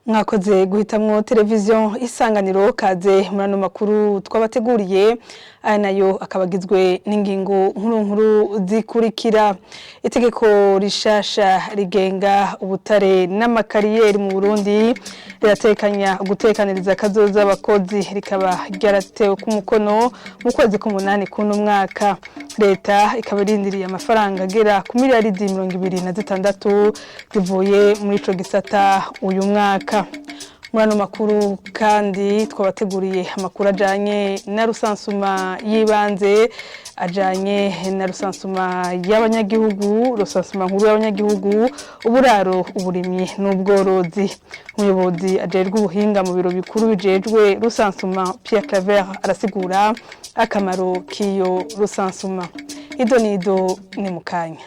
Mwakoze guhitamwo televiziyo isanganiro kaze murano makuru twabateguriye aya nayo akabagizwe n'ingingo nkuru zikurikira. Itegeko rishasha rigenga ubutare n'amakariyeri mu Burundi riratekanya gutekaniriza kazoza abakozi rikaba ryaratewe ku mukono mu kwezi k'umunani kuno mwaka. Leta ikaba irindiriye amafaranga agera ku miliyaridi 26 zivuye muri ico gisata uyu mwaka. Murano makuru kandi twabateguriye amakuru ajanye na rusansuma yibanze ajanye na rusansuma y'abanyagihugu, rusansuma nkuru y'abanyagihugu, uburaro, uburimyi n'ubworozi. Umuyobozi ajerwe ubuhinga mu biro bikuru bijejwe rusansuma Pierre Claver arasigura akamaro k'iyo rusansuma. Idonido ni mukanya.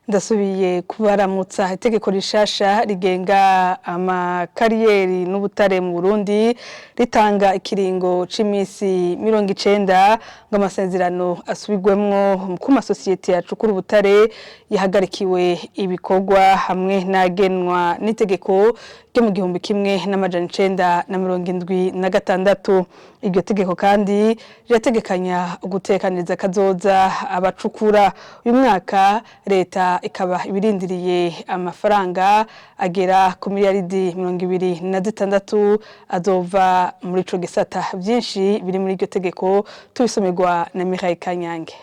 Ndasubiye kubaramutsa. Itegeko rishasha rigenga amakariyeri n'ubutare mu Burundi ritanga ikiringo c'imisi 90 ngo amasezerano asubigwemwo ku masosiyete yacukura ubutare yahagarikiwe ibikorwa hamwe nagenwa n'itegeko ryo mu 1976. Iryo tegeko kandi rirategekanya gutekaniriza kazoza abacukura. Uyu mwaka leta ikaba ibirindiriye amafaranga agera ku miliyaridi 26 azova muri ico gisata. Byinshi biri muri iryo tegeko tubisomerwa na Mihaye Kanyange.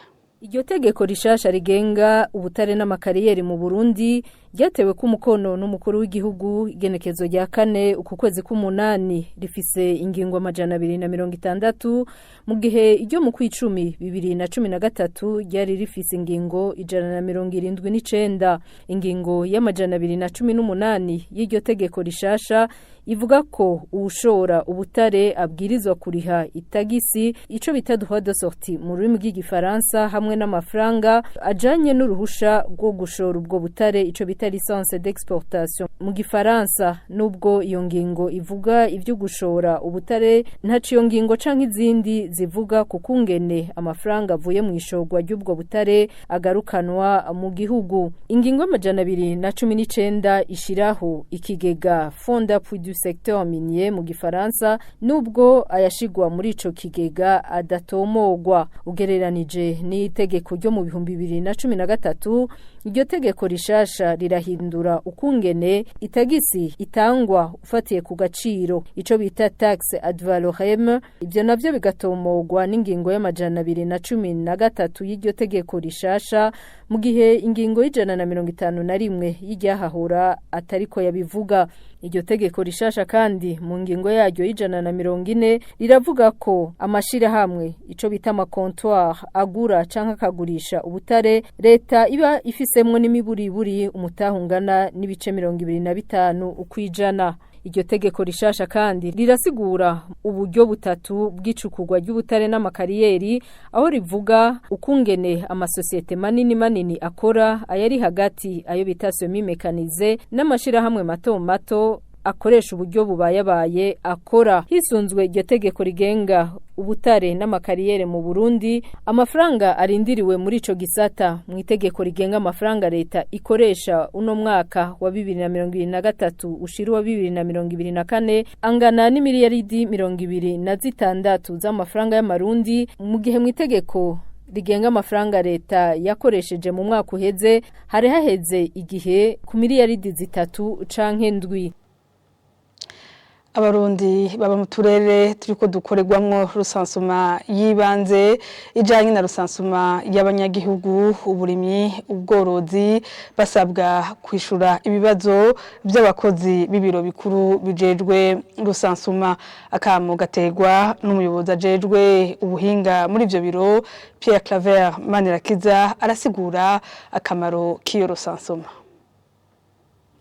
Iryo tegeko rishasha rigenga ubutare n'amakariyeri mu Burundi ryatewe ku mukono n'umukuru w'igihugu igenekezo rya 4 uku kwezi k'umunani rifise ingingo 260 mu gihe iryo mu kwicumi 2013 ryari rifise ingingo 179. Ingingo ya 218 y'iryo tegeko rishasha ivuga ko ushora ubutare abwirizwa kuriha itagisi ico bita droit de sortie mu rurimi rw'igifaransa hamwe n'amafaranga ajanye n'uruhusha rwo gushora ubwo butare ico bita licence d'exportation mu gifaransa. Nubwo iyo ngingo ivuga ivyo gushora ubutare ntaci iyo ngingo canke izindi zivuga kukungene amafaranga avuye mu ishorwa ry'ubwo butare agarukanwa mu gihugu. Ingingo ya 219 ishiraho ikigega Fonds d'appui du secteur minier mu gifaransa, nubwo ayashigwa muri ico kigega adatomogwa. Ugereranije n'itegeko ryo mu 2013, iryo tegeko rishasha rirahindura ukungene itagisi itangwa ufatiye ku gaciro ico bita taxe ad valorem. Ivyo navyo bigatomogwa n'ingingo ya 213 y'iryo tegeko rishasha, mu gihe ingingo y'151 y'iryahahura atariko yabivuga. Iryo tegeko rishasha kandi mu ngingo yaryo y'140 riravuga ko amashira hamwe ico bita ama comptoir agura canke akagurisha ubutare leta iba ifisemwe n'imiburiburi umutahungana n'ibice 25 ukwijana. Iryo tegeko rishasha kandi rirasigura uburyo butatu bw'icukurwa ry'ubutare n'amakariyeri, aho rivuga ukungene amasosiyete manini akora, ayari hagati ayo bita semi mekanize, n'amashira hamwe mato akoresha uburyo bubayabaye akora. Hisunzwe iryo tegeko rigenga ubutare n'amakariyeri mu Burundi, amafaranga arindiriwe muri ico gisata mu itegeko rigenga amafaranga leta ikoresha uno mwaka wa 2023 ushira wa 2024 angana n'imiliyaridi 26 z'amafaranga y'amarundi, mu gihe mu itegeko rigenga amafaranga leta yakoresheje mu mwaka uheze hari haheze igihe ku miliyaridi 3 canke 7. Abarundi baba mu turere turiko dukorerwamwo rusansuma yibanze ijanye na rusansuma y'abanyagihugu, uburimyi, ubworozi basabwa kwishura ibibazo by'abakozi b'ibiro bikuru bijejwe rusansuma. Akamo gategwa n'umuyobozi ajejwe ubuhinga muri ivyo biro Pierre Claver Manirakiza arasigura akamaro k'iyo rusansuma.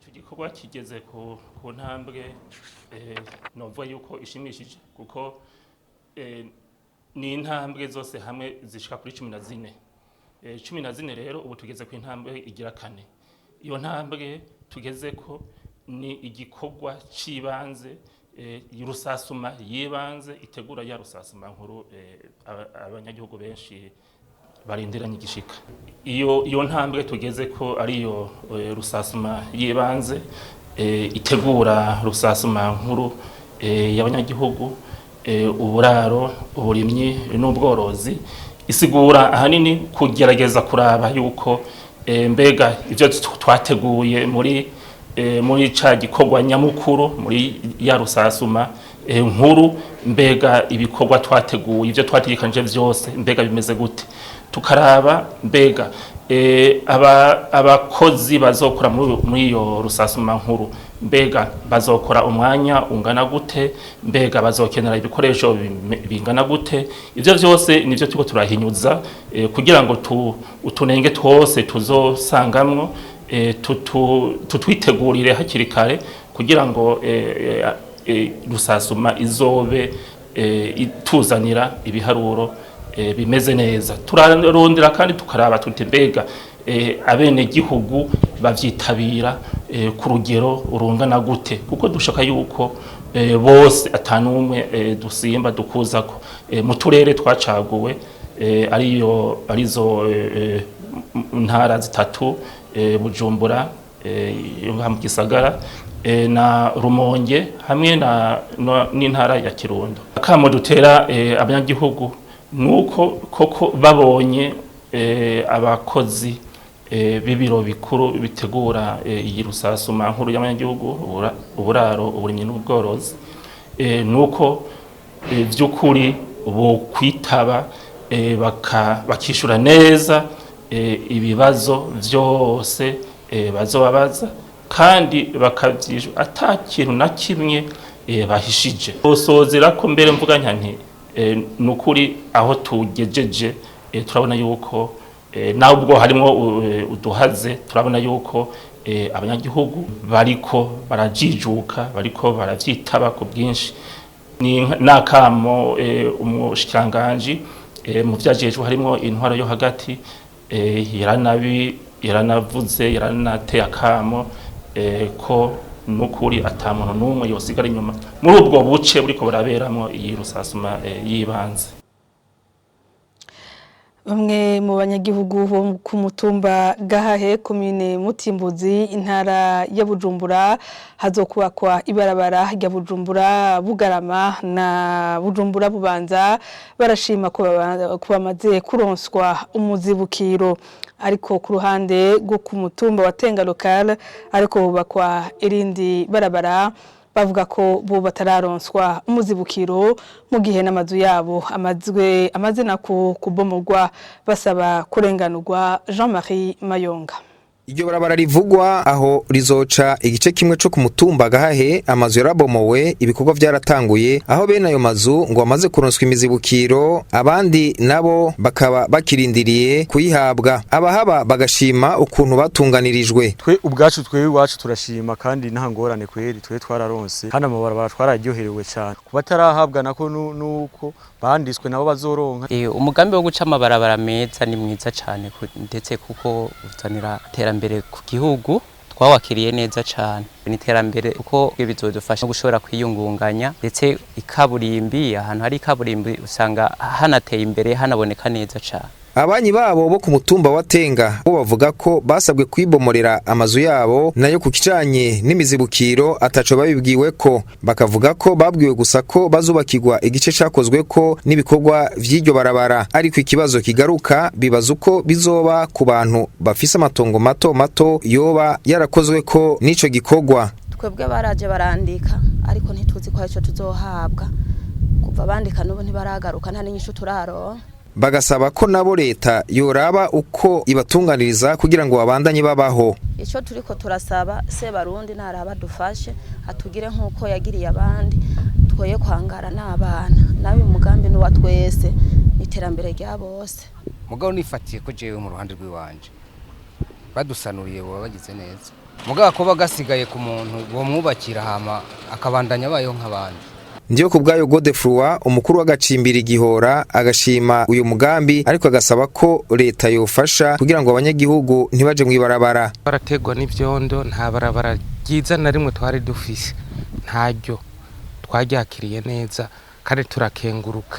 Ico gikorwa kigeze ku ntambwe novuga yuko ishimishije kuko ni intambwe zose hamwe zishika kuri 14 rero ubu tugeze ku intambwe igira 4. Iyo ntambwe tugeze ko ni igikorwa cibanze y'urusasuma yibanze itegura ya rusasuma nkuru abanyagihugu benshi barindiranye igishika. Iyo ntambwe tugeze ko ariyo rusasuma yibanze itegura rusasuma nkuru y'abanyagihugu, uburaro, uburimyi n'ubworozi, isigura ahanini kugerageza kuraba yuko mbega ivyo twateguye muri ca gikorwa nyamukuru muri ya rusasuma nkuru, mbega ibikorwa twateguye ivyo twategekanije vyose mbega bimeze gute, tukaraba mbega abakozi bazokora muri iyo rusasuma nkuru mbega bazokora umwanya ungana gute, mbega bazokenera ibikoresho bingana gute. Ivyo vyose nivyo turiko turahinyuza kugira ngo utunenge twose tuzosangamwo tutwitegurire hakiri kare kugira ngo rusasuma izobe ituzanira ibiharuro bimeze neza. Turarondera kandi tukaraba tuti mbega abene gihugu bavyitabira ku rugero urungana gute, kuko dushaka yuko bose atanumwe dusimba dukuzako mu turere twacaguwe arizo ntara zitatu, Bujumbura, mu Gisagara na Rumonge hamwe n'intara ya Kirundo. Akamo dutera abanyagihugu nuko koko babonye abakozi b'ibiro bikuru bitegura iyi rusasuma nkuru y'abanyagihugu, uburaro, uburimyi n'ubworozi, nuko by'ukuri bo kwitaba bakishura neza ibibazo byose bazobabaza kandi bakavyishura ata kintu na kimwe bahishije. Usozera ko mbere mvuga nti nukuri aho tugejeje turabona yuko naho ubwo harimo uduhaze, turabona yuko abanyagihugu bariko barajijuka, bariko baravyitaba ku bwinshi. Ni nakamo umushikiranganje mu vyajejwe harimo intwaro yo hagati yaranavuze yaranateye akamo ko nukuri atamuntu numwe yosigara inyuma muri ubwo buce buriko buraberamwo iyi rusasuma yibanze. Bamwe mu banyagihugu bo ku mutumba Gahahe komine Mutimbuzi intara ya Bujumbura hazokubakwa ibarabara rya Bujumbura Bugarama na Bujumbura Bubanza barashima ko bamaze kuronswa umuzibukiro, ariko ku ruhande rwo ku mutumba wa Tenga local ariko hubakwa irindi barabara bavuga ko bo batararonswa umuzibukiro mu gihe n'amazu yabo amazina kubomorwa, basaba kurenganurwa. Jean-Marie Mayonga. Iryo barabara rivugwa aho rizoca igice kimwe cyo ku mutumba Gahahe, amazu yarabomowe, ibikorwa byaratanguye, aho bene ayo mazu ngo bamaze kuronswa imizibukiro, abandi nabo bakaba bakirindiriye kuyihabwa. Abahaba bagashima ukuntu batunganirijwe. Twe ubwacu iwacu turashima kandi nta ngorane kweri twe twararonse, kandi amabarabara twararyoherewe cyane. Kuba tarahabwa nako nuko banditswe nabo bazoronka. Umugambi wo guca amabarabara meza ni mwiza cyane, ndetse kuko uzanira terambere ku gihugu twawakiriye neza cyane. Ni terambere kuko bizodufasha gushobora kwiyungunganya, ndetse ikaburimbi ahantu hari ikaburimbi usanga hanateye imbere hanaboneka neza cyane. Abanyi babo bo ku mutumba wa Tenga bo bavuga ko basabwe kwibomorera amazu yabo, nayo ku kijanye n'imizibukiro ataco babibwiwe ko, bakavuga ko babwiwe gusa ko bazubakirwa igice cakozwe ko n'ibikorwa vy'iryo barabara, ariko ikibazo kigaruka bibaza uko bizoba ku bantu bafise amatongo mato mato yoba yarakozwe ko n'ico gikorwa. Twebwe baraje barandika ariko ntituzi ko ico tuzohabwa, kuva bandika n'ubu ntibaragaruka, nta n'inyishu turaro. Bagasaba ko nabo leta yoraba uko ibatunganiriza kugira ngo babandanye babaho. Ico turiko turasaba se Barundi naraba dufashe atugire nkuko yagiriye abandi, twoye kwangara n'abana, nabi umugambi n'uwa twese iterambere rya bose. Mugabo nifatiye ko jewe mu ruhande rw'iwanje badusanuriye bo bagize neza, mugabo ko bagasigaye ku muntu bo mwubakira hama akabandanya bayo nk'abandi. Ndiyo kubgayo Godefroid umukuru w'agacimbiri Gihora agashima uyu mugambi, ariko agasaba ko leta yofasha kugira ngo abanyagihugu ntibaje mwibarabara. Barategwa n'ivyondo, nta barabara ryiza na rimwe twari dufise, ntaryo twaryakiriye neza kandi turakenguruka.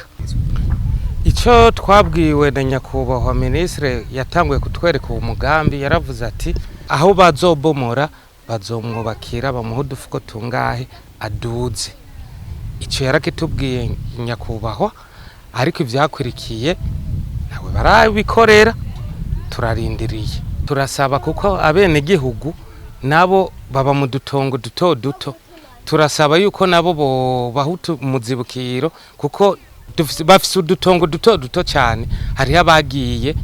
Icyo twabwiwe na nyakubahwa ministre yatanguye kutwereka uwo mugambi, yaravuze ati aho bazobomora bazomwubakira bamuha udufuko tungahe aduze. Icyo yarakitubwiye nyakubahwa, ariko ivyakurikiye nawe barabikorera, turarindiriye. Turasaba kuko abene gihugu nabo baba mu dutongo duto duto, turasaba yuko nabo bo bahutu muzibukiro kuko bafise udutongo duto duto cyane, hari abagiye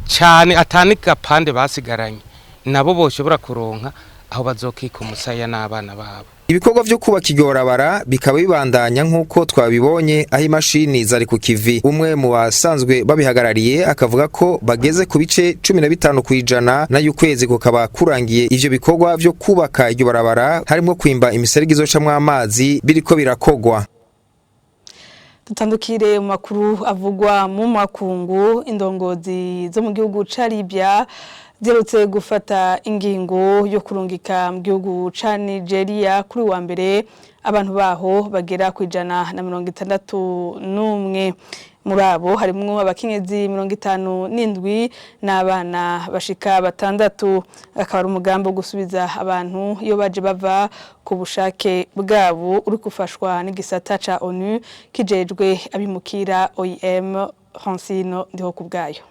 cyane atanika pande basigaranye, nabo boshobora kuronka aho bazokika umusaya n'abana babo. Ibikorwa vyo kubaka igorabara bikaba bibandanya nk'uko twabibonye aho imashini zari ku kivi. Umwe mu basanzwe babihagarariye akavuga ko bageze ku bice 15 kwijana na y'ukwezi kukaba kurangiye ivyo bikorwa vyo kubaka iryo barabara, harimo kwimba imiserege izocamwe amazi biriko birakogwa. Tutandukire mu makuru avugwa mu makungu. Indongozi zo mu gihugu ca Libya zerutse gufata ingingo yo kurungika mu gihugu ca Nigeria kuri wa mbere abantu baho bagera ku 161. Muri abo harimwo abakenyezi 57 n'abana bashika batandatu. Akaba ari umugambi wo gusubiza abantu iyo baje bava ku bushake bwabo uri gufashwa n'igisata ca ONU kijejwe abimukira OIM. Francine ndiho kubgayo.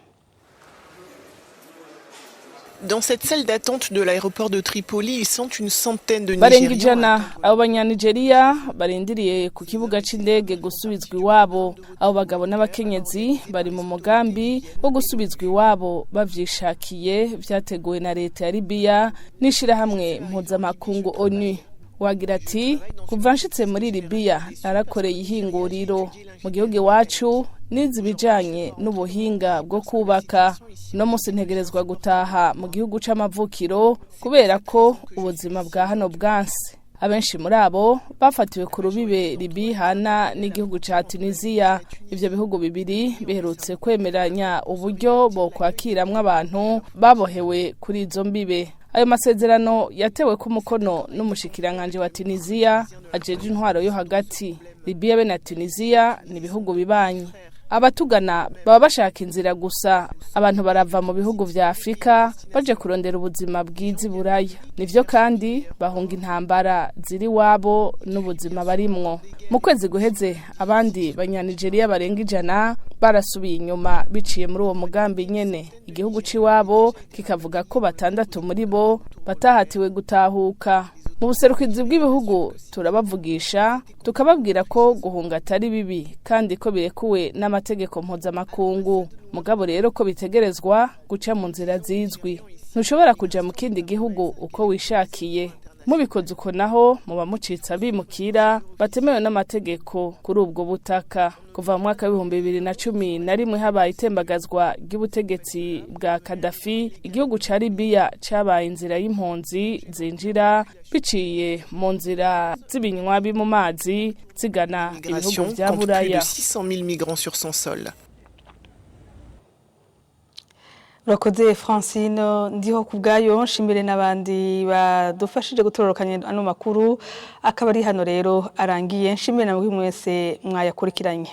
Dans cette salle d'attente de l'aéroport de Tripoli, ils sont une centaine de Nigériens. Abo banyanigeria barindiriye ku kibuga c'indege gusubizwa iwabo. Abo bagabo n'abakenyezi bari mu mugambi wo gusubizwa iwabo bavyishakiye, vyateguwe na leta ya Libya n'ishirahamwe mpuzamakungu ONU. Wagira ati kuva nshitse muri Libya narakoreye ihinguriro mu gihugu iwacu nizi bijanye n'ubuhinga bwo kubaka. No musi ntegerezwa gutaha mu gihugu c'amavukiro kubera ko ubuzima bwa hano bwanse. Abenshi muri abo bafatiwe ku rubibe Libihana n'igihugu ca Tunisia. Ivyo bihugu bibiri biherutse kwemeranya uburyo bo kwakiramwe abantu babohewe kuri izo mbibe. Ayo masezerano yatewe ku mukono n'umushikiranganje wa Tunisia ajeje intwaro yo hagati. Libya be na Tunisia ni bihugu bibanyi. Abatugana baba bashaka inzira gusa. Abantu barava mu bihugu vya Afrika baje kurondera ubuzima bwiza Buraya. Nivyo kandi bahunga intambara ziri wabo n'ubuzima barimwo. Mu kwezi guheze abandi banyanigeria barenga 100 barasubiye inyuma biciye muri uwo mugambi nyene. Igihugu ciwabo kikavuga ko batandatu muri bo batahatiwe gutahuka. Mu buserukizi bw'ibihugu turabavugisha tukababwira ko guhunga atari bibi kandi ko birekuwe n'amategeko mpuzamakungu. Mugabo rero ko bitegerezwa guca mu nzira zizwi. Ntushobora kuja mu kindi gihugu uko wishakiye. Mubikoze uko naho muba mucitsa bimukira batemewe n'amategeko kuri ubwo butaka. Kuva mu mwaka wa 2011 habaye itembagazwa ry'ubutegetsi bwa Gaddafi, igihugu ca Libya cabaye inzira y'impunzi zinjira biciye mu nzira z'ibinywabi mu mazi zigana ibihugu vya Buraya. 600,000 migrants sur son sol. Urakoze Francine ndiho kubgayo. Nshimire n'abandi badufashije gutororokanya ano makuru akaba ari hano rero arangiye. Nshimire namwe mwese mwayakurikiranye.